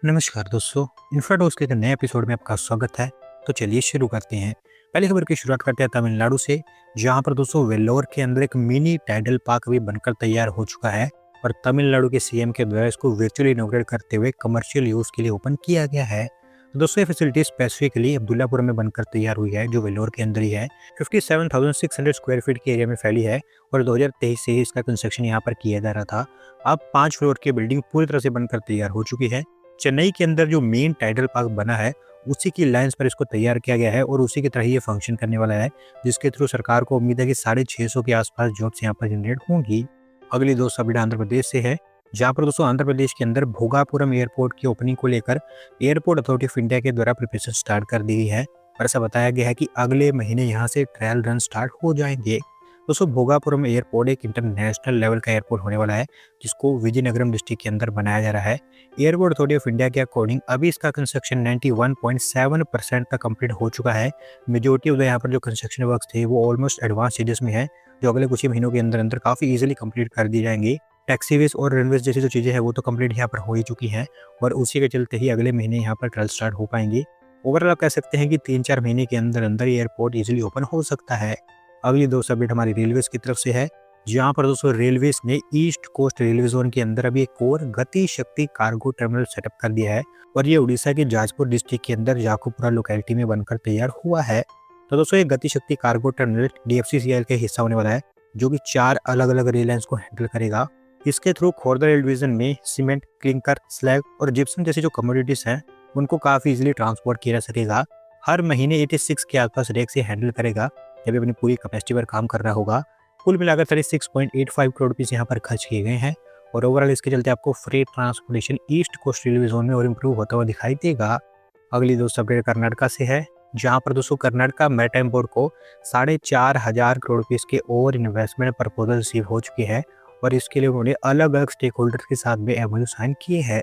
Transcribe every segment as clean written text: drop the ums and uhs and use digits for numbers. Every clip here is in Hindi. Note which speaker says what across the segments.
Speaker 1: नमस्कार दोस्तों। इन्फ्राडोज के एक नए एपिसोड में आपका स्वागत है। तो चलिए शुरू करते हैं। पहली खबर की शुरुआत करते हैं तमिलनाडु से, जहां पर दोस्तों वेल्लोर के अंदर एक मिनी टाइडल पार्क भी बनकर तैयार हो चुका है और तमिलनाडु के सीएम के द्वारा इसको वर्चुअली इनॉग्रेट करते हुए कमर्शियल यूज के लिए ओपन किया गया है। तो दोस्तों ये फैसिलिटी स्पेसिफिकली अब्दुल्लापुरम में बनकर तैयार हुई है, जो वेल्लोर के अंदर ही है। 57,600 स्क्वायर फीट के एरिया में फैली है और 2023 से ही इसका कंस्ट्रक्शन यहाँ पर किया जा रहा था। अब 5 फ्लोर की बिल्डिंग पूरी तरह से बनकर तैयार हो चुकी है। चेन्नई के अंदर जो मेन टाइडल पार्क बना है, उसी की लाइंस पर इसको तैयार किया गया है और उसी की तरह ये फंक्शन करने वाला है, जिसके थ्रू सरकार को उम्मीद है कि 650 के आसपास जॉब्स यहाँ पर जनरेट होंगी। अगली दोस्त अपडेट आंध्र प्रदेश से है, जहाँ पर दोस्तों आंध्र प्रदेश के अंदर भोगापुरम एयरपोर्ट की ओपनिंग को लेकर एयरपोर्ट अथॉरिटी ऑफ इंडिया के द्वारा प्रिपरेशन स्टार्ट कर दी गई है और ऐसा बताया गया है कि अगले महीने यहाँ से ट्रायल रन स्टार्ट हो जाएंगे। दोस्तों भोगापुरम एयरपोर्ट एक इंटरनेशनल लेवल का एयरपोर्ट होने वाला है, जिसको विजयनगरम डिस्ट्रिक्ट के अंदर बनाया जा रहा है। एयरपोर्ट अथॉरिटी ऑफ इंडिया के अकॉर्डिंग अभी इसका कंस्ट्रक्शन 91.7% तक कंप्लीट हो चुका है। मेजोरिटी ऑफ द यहाँ पर जो कंस्ट्रक्शन वर्क्स थे वो ऑलमोस्ट एडवांस स्टेजेस में है, जो अगले कुछ ही महीनों के अंदर अंदर काफ़ी इजीली कंप्लीट कर दी जाएंगी। टैक्सीवेज और रनवेज जैसी जो चीज़ें हैं वो तो कंप्लीट यहाँ पर हो ही चुकी हैं और उसी के चलते ही अगले महीने यहाँ पर ट्रायल स्टार्ट हो पाएंगी। ओवरऑल आप कह सकते हैं कि 3-4 महीने के अंदर अंदर एयरपोर्ट इजीली ओपन हो सकता है। अगली दो अपडेट हमारी रेलवेज की तरफ से है, जहां पर दोस्तों रेलवेज ने ईस्ट कोस्ट रेलवे जोन के अंदर अभी एक और गति शक्ति कार्गो टर्मिनल सेटअप कर दिया है और ये उड़ीसा के जाजपुर डिस्ट्रिक्ट के अंदर जाकुपुरा लोकेलिटी में बनकर तैयार हुआ है। तो दोस्तों ये गति शक्ति कार्गो टर्मिनल DFCCL के हिस्सा होने वाला है, जो कि 4 अलग अलग रेल लाइंस को हैंडल करेगा। इसके थ्रू खोर्धा रेल डिवीजन में सीमेंट, क्लिंकर, स्लैग और जिप्सम जैसी जो कमोडिटीज हैं उनको काफी इजीली ट्रांसपोर्ट किया जा सकेगा। हर महीने 86 के आसपास रेक से हैंडल करेगा जब अपनी पूरी कैपेसिटी पर काम कर रहा होगा। कुल मिलाकर 36.85 करोड़ रुपीस यहाँ पर खर्च किए गए हैं और ओवरऑल इसके चलते आपको freight transportation East Coast Railway zone में और इम्प्रूव होता हुआ दिखाई देगा। अगली दोस्त अपडेट कर्नाटका से है, जहाँ पर दोस्तों कर्नाटका मैरीटाइम बोर्ड को 4,500 करोड़ रुपीस के ओवर इन्वेस्टमेंट प्रपोजल रिसीव हो चुके हैं और इसके लिए उन्होंने अलग अलग स्टेक होल्डर्स के साथ में MOU साइन किए हैं।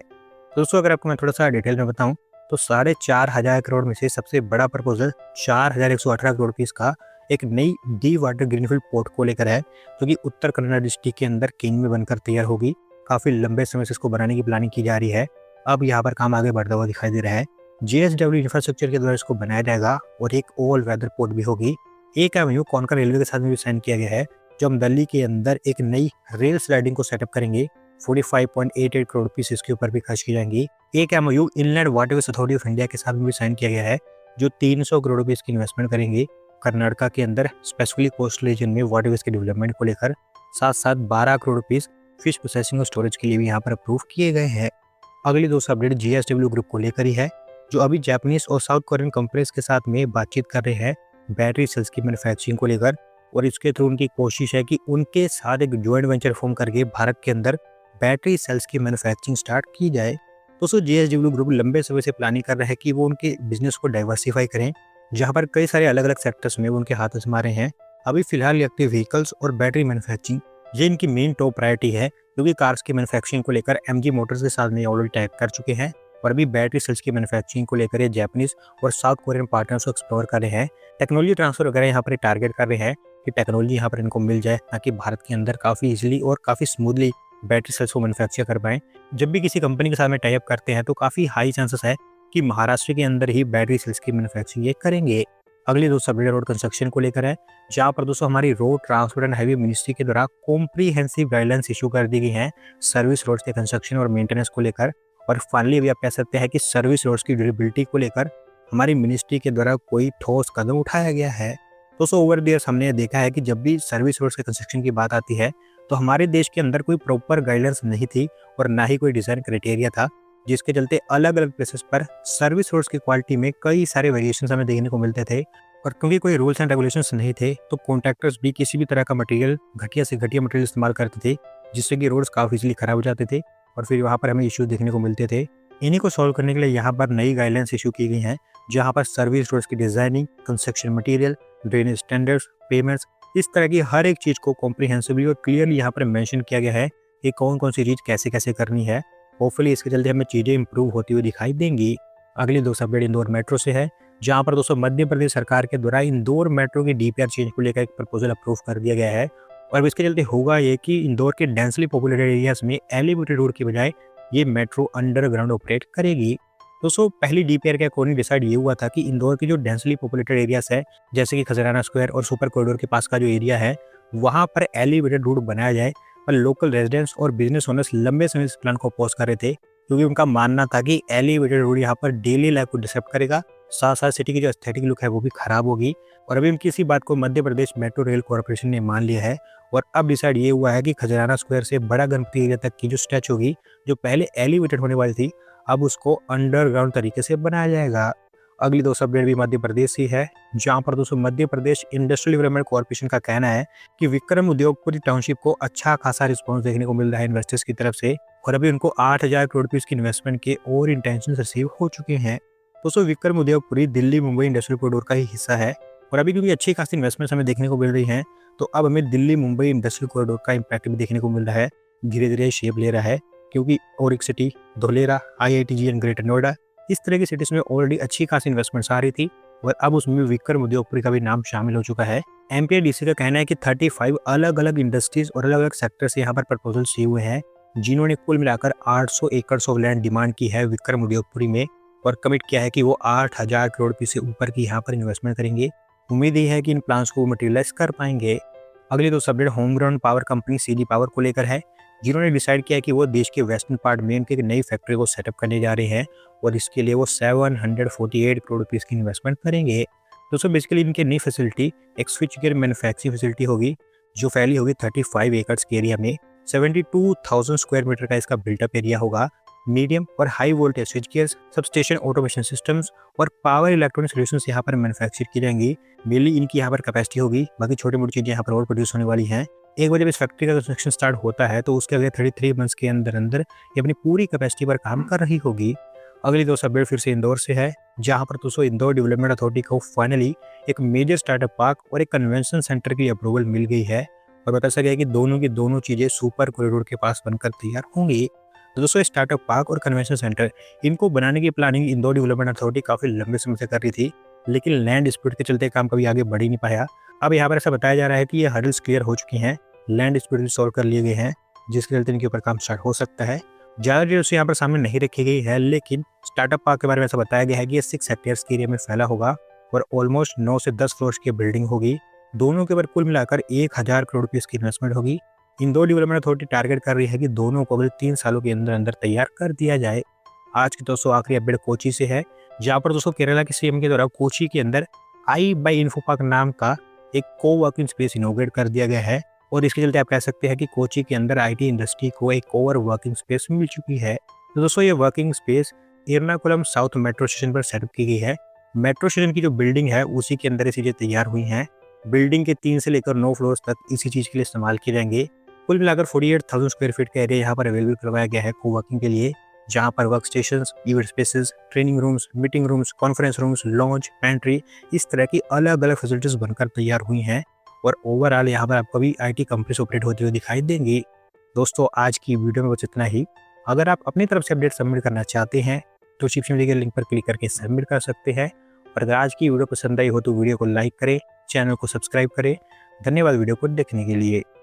Speaker 1: दोस्तों अगर आपको मैं थोड़ा सा डिटेल में बताऊं तो 4,500 करोड़ में से सबसे बड़ा प्रपोजल 4,118 करोड़ रुपीस का एक नई डी वाटर ग्रीनफील्ड पोर्ट को लेकर है, जो कि उत्तर कन्नड़ डिस्ट्रिक्ट के अंदर किंग में बनकर तैयार होगी। काफी लंबे समय से इसको बनाने की प्लानिंग की जा रही है। अब यहाँ पर काम आगे बढ़ता हुआ दिखाई दे रहा है। JSW इंफ्रास्ट्रक्चर के द्वारा इसको बनाया जाएगा और एक ऑल वेदर पोर्ट भी होगी। एक MOU कोनकर रेलवे के साथ में भी साइन किया गया है, जो हम दिल्ली के अंदर एक नई रेल स्लाइडिंग को सेटअप करेंगे। 45.88 करोड़ रुपीस इसके ऊपर भी खर्च की जाएंगी। एक MOU inland waterways authority of India के साथ में भी साइन किया गया है, जो 300 करोड़ रुपीस की इन्वेस्टमेंट करेंगे कर्नाटका के अंदर स्पेसिफिकली कोस्टल रीजन में वाटरवेज के डेवलपमेंट को लेकर। साथ साथ 12 करोड़ रुपीस फिश प्रोसेसिंग और स्टोरेज के लिए भी यहाँ पर अप्रूव किए गए हैं। अगली दोस्त अपडेट JSW ग्रुप को लेकर ही है, जो अभी जापानीज और साउथ कोरियन कंपनीज के साथ में बातचीत कर रहे हैं बैटरी सेल्स की मैन्युफैक्चरिंग को लेकर और इसके थ्रू उनकी कोशिश है कि उनके साथ एक ज्वाइंट वेंचर फॉर्म करके भारत के अंदर बैटरी सेल्स की मैन्युफैक्चरिंग स्टार्ट की जाए। दोस्तों JSW ग्रुप लंबे समय से प्लानिंग कर रहा है कि वो उनके बिजनेस को डाइवर्सिफाई करें, जहां पर कई सारे अलग अलग सेक्टर्स में वो उनके हाथ आजमा रहे हैं। अभी फिलहाल इलेक्ट्रिक व्हीकल्स और बैटरी मैन्युफैक्चरिंग ये इनकी मेन टॉप प्रायोरिटी है, क्योंकि कार्स की मैन्युफैक्चरिंग को लेकर MG मोटर्स के साथ में ऑलरेडी टाइप कर चुके हैं और अभी बैटरी सेल्स की मैन्युफैक्चरिंग को लेकर ये जापानीज और साउथ कोरियन पार्टनर्स को एक्सप्लोर कर रहे हैं। टेक्नोलॉजी ट्रांसफर वगैरह यहाँ पर टारगेट कर रहे हैं कि टेक्नोलॉजी यहाँ पर इनको मिल जाए, ताकि भारत के अंदर काफ़ी इजीली और काफ़ी स्मूथली बैटरी सेल्स को मैन्युफैक्चर कर पाएँ। जब भी किसी कंपनी के साथ में टाई अप करते हैं तो काफ़ी हाई चांसेस है कि महाराष्ट्र के अंदर ही बैटरी सेल्स की मैन्युफैक्चरिंग ये करेंगे। अगली दोस्तों अपडेट रोड कंस्ट्रक्शन को लेकर है, जहाँ पर दोस्तों हमारी road transport and highway ministry के द्वारा कॉम्प्रीहेंसिव गाइडलाइंस इशू कर दी गई हैं सर्विस रोड्स के कंस्ट्रक्शन और मेंटेनेंस को लेकर। और फाइनली अभी आप कह सकते हैं कि सर्विस रोड्स की ड्यूरेबिलिटी को लेकर हमारी मिनिस्ट्री के द्वारा कोई ठोस कदम उठाया गया है। दोस्तों ओवर द ईयर्स हमने देखा है कि जब भी सर्विस रोड्स के कंस्ट्रक्शन की बात आती है तो हमारे देश के अंदर कोई प्रॉपर गाइडलाइंस नहीं थी और ना ही कोई डिजाइन क्राइटेरिया था, जिसके चलते अलग अलग प्लेसेस पर सर्विस रोड्स की क्वालिटी में कई सारे वेरिएशंस हमें देखने को मिलते थे। और क्योंकि कोई रूल्स एंड रेगुलेशंस नहीं थे तो कॉन्ट्रैक्टर्स भी किसी भी तरह का मटेरियल घटिया से घटिया मटेरियल इस्तेमाल करते थे, जिससे कि रोड्स काफ़ी इजीली खराब हो जाते थे और फिर वहाँ पर हमें इश्यूज देखने को मिलते थे। इन्हीं को सॉल्व करने के लिए यहाँ पर नई गाइडलाइंस इशू की गई हैं, जहाँ पर सर्विस रोड्स की designing, construction material, drainage standards, payments, इस तरह की हर एक चीज़ को कॉम्प्रिहेंसिवली और क्लियरली यहाँ पर मेंशन किया गया है कि कौन कौन सी चीज़ कैसे कैसे करनी है। होपफुली इसके चलते हमें चीज़ें इंप्रूव होती हुई दिखाई देंगी। अगली दोस्त अपडेट इंदौर मेट्रो से है, जहाँ पर दोस्तों मध्य प्रदेश सरकार के द्वारा इंदौर मेट्रो की DPR चेंज को लेकर एक प्रपोजल अप्रूव कर दिया गया है और इसके चलते होगा ये कि इंदौर के डेंसली पॉपुलेटेड एरियाज में एलिवेटेड रोड की बजाय ये मेट्रो अंडरग्राउंड ऑपरेट करेगी। दोस्तों पहली डीपीआर के अकॉर्डिंग डिसाइड ये हुआ था कि इंदौर के जो डेंसली पॉपुलेटेड एरियाज है, जैसे कि खजराना स्क्वायर और सुपर कॉरिडोर के पास का जो एरिया है, वहाँ पर एलिवेटेड रूट बनाया जाए। पर लोकल रेजिडेंट्स और बिजनेस ओनर्स लंबे समय इस प्लान को अपोज कर रहे थे, क्योंकि उनका मानना था कि एलिवेटेड रोड यहाँ पर डेली लाइफ को डिस्टर्ब करेगा, साथ साथ सिटी की जो एस्थेटिक लुक है वो भी खराब होगी। और अभी उनकी इसी बात को Madhya Pradesh metro rail corporation ने मान लिया है और अब डिसाइड ये हुआ है कि खजराना स्क्वायर से बड़ा गणपति एरिया तक की जो स्ट्रेच होगी, जो पहले एलिवेटेड होने वाली थी, अब उसको अंडरग्राउंड तरीके से बनाया जाएगा। अगली दोस्तों अपडेट भी मध्य प्रदेश ही है, जहाँ पर दोस्तों Madhya Pradesh industrial development corporation का कहना है कि विक्रम उद्योगपुरी टाउनशिप को अच्छा खासा रिस्पॉन्स देखने को मिल रहा है इन्वेस्टर्स की तरफ से, और अभी उनको 8,000 करोड़ रुपए की इन्वेस्टमेंट के और इंटेंशन रिसीव हो चुके हैं। दोस्तों विक्रम उद्योगपुरी दिल्ली मुंबई इंडस्ट्रियल कॉरिडोर का ही हिस्सा है, और अभी क्योंकि अच्छी खासी इन्वेस्टमेंट हमें देखने को मिल रही है, तो अब हमें दिल्ली मुंबई इंडस्ट्रियल कॉरिडोर का इम्पैक्ट भी देखने को मिल रहा है। धीरे धीरे शेप ले रहा है, क्योंकि auric city, Dholera, IITGN greater Noida, इस तरह की सिटीज में ऑलरेडी अच्छी खासी इन्वेस्टमेंट्स आ रही थी, और अब उसमें विक्रम उद्योगपुरी का भी नाम शामिल हो चुका है। MPIDC का कहना है कि 35 अलग अलग इंडस्ट्रीज और अलग अलग सेक्टर से यहाँ पर प्रपोजल दिए हुए हैं, जिन्होंने कुल मिलाकर 800 एकड़ ऑफ लैंड डिमांड की है विक्रम उद्योगपुरी में, और कमिट किया है कि वो 8,000 करोड़ रुपए से ऊपर की यहाँ पर इन्वेस्टमेंट करेंगे। उम्मीद ये है कि इन प्लान्स को मटेरियलाइज कर पाएंगे। अगली दो update home ground power company CG power को लेकर है, जिन्होंने डिसाइड किया कि वो देश के वेस्टर्न पार्ट में उनकी एक नई फैक्ट्री को सेटअप करने जा रहे हैं, और इसके लिए वो 748 करोड़ रुपीस की इन्वेस्टमेंट करेंगे। दोस्तों बेसिकली इनकी नई फैसिलिटी एक स्विच गियर मैन्युफैक्चरिंग फैसिलिटी होगी, जो फैली होगी 35 एकड़ के एरिया में। 72,000 स्क्वायर मीटर का इसका बिल्टअप एरिया होगा। मीडियम और high voltage switch gears, substation automation systems और पावर इलेक्ट्रॉनिक सॉल्यूशंस यहाँ पर मैन्युफैक्चर की जाएंगी। मेनली इनकी यहाँ पर कैपेसिटी होगी, बाकी छोटी मोटी चीज़ें यहाँ पर और प्रोड्यूस होने वाली हैं। एक बार जब इस फैक्ट्री का कंस्ट्रक्शन स्टार्ट होता है, तो उसके अगले 33 मंथ्स के अंदर अंदर ये अपनी पूरी कैपेसिटी पर काम कर रही होगी। अगली दोस्त अपडेट फिर से इंदौर से है, जहां पर दोस्तों इंदौर डेवलपमेंट अथॉरिटी को फाइनली एक मेजर स्टार्टअप पार्क और एक कन्वेंशन सेंटर की अप्रूवल मिल गई है, और बता सका है कि दोनों की दोनों चीजें सुपर कॉरिडोर के पास बनकर तैयार होंगी। तो दोस्तों स्टार्टअप पार्क और कन्वेंशन सेंटर, इनको बनाने की प्लानिंग इंदौर डेवलपमेंट अथॉरिटी काफी लंबे समय से कर रही थी, लेकिन लैंड डिस्प्यूट के चलते काम कभी आगे बढ़ ही नहीं पाया। अब यहाँ पर ऐसा बताया जा रहा है कि ये हर्डल्स क्लियर हो चुकी हैं, लैंड डिस्प्यूट सॉल्व कर लिए गए हैं, जिसके चलते इनके ऊपर काम स्टार्ट हो सकता है। ज़्यादा डिटेल्स यहाँ पर सामने नहीं रखी गई है, लेकिन स्टार्टअप पार्क के बारे में ऐसा बताया गया है कि ये 6 हेक्टेयर्स के एरिया में फैला होगा और ऑलमोस्ट 9 से 10 फ्लोर्स की बिल्डिंग होगी। दोनों के ऊपर कुल मिलाकर 1,000 करोड़ रुपये की इन्वेस्टमेंट होगी। इंदौर डेवलपमेंट अथॉरिटी टारगेट कर रही है कि दोनों को अगले 3 सालों के अंदर अंदर तैयार कर दिया जाए। आज की दोस्तों आखिरी अपडेट कोची से है, जहाँ पर दोस्तों केरला के CM के द्वारा कोची के अंदर i/Info पार्क नाम का एक को-वर्किंग स्पेस इनॉग्रेट कर दिया गया है, और इसके चलते आप कह सकते हैं कि कोची के अंदर IT इंडस्ट्री को एक ओवर वर्किंग स्पेस मिल चुकी है। तो दोस्तों ये working space Ernakulam south metro station पर सेटअप की गई है। मेट्रो स्टेशन की जो बिल्डिंग है उसी के अंदर ये चीज़ें तैयार हुई हैं। बिल्डिंग के 3 से लेकर 9 फ्लोर्स तक इसी चीज़ के लिए इस्तेमाल किए जाएंगे। कुल मिलाकर 48,000 स्क्वायर फीट का एरिया यहाँ पर अवेलेबल करवाया गया है को वर्किंग के लिए, जहाँ पर work station, event spaces, training rooms, meeting rooms, conference rooms, launch, pantry, इस तरह की अलग अलग फैसिलिटीज बनकर तैयार हुई हैं, और ओवरऑल यहाँ पर आपको भी IT कंपनीज ऑपरेट होते हुए दिखाई देंगी। दोस्तों आज की वीडियो में बस इतना ही। अगर आप अपनी तरफ से अपडेट सबमिट करना चाहते हैं तो डिस्क्रिप्शन में दिए गए लिंक पर क्लिक करके सबमिट कर सकते हैं, और अगर आज की वीडियो पसंद आई हो तो वीडियो को लाइक करें, चैनल को सब्सक्राइब करें। धन्यवाद वीडियो को देखने के लिए।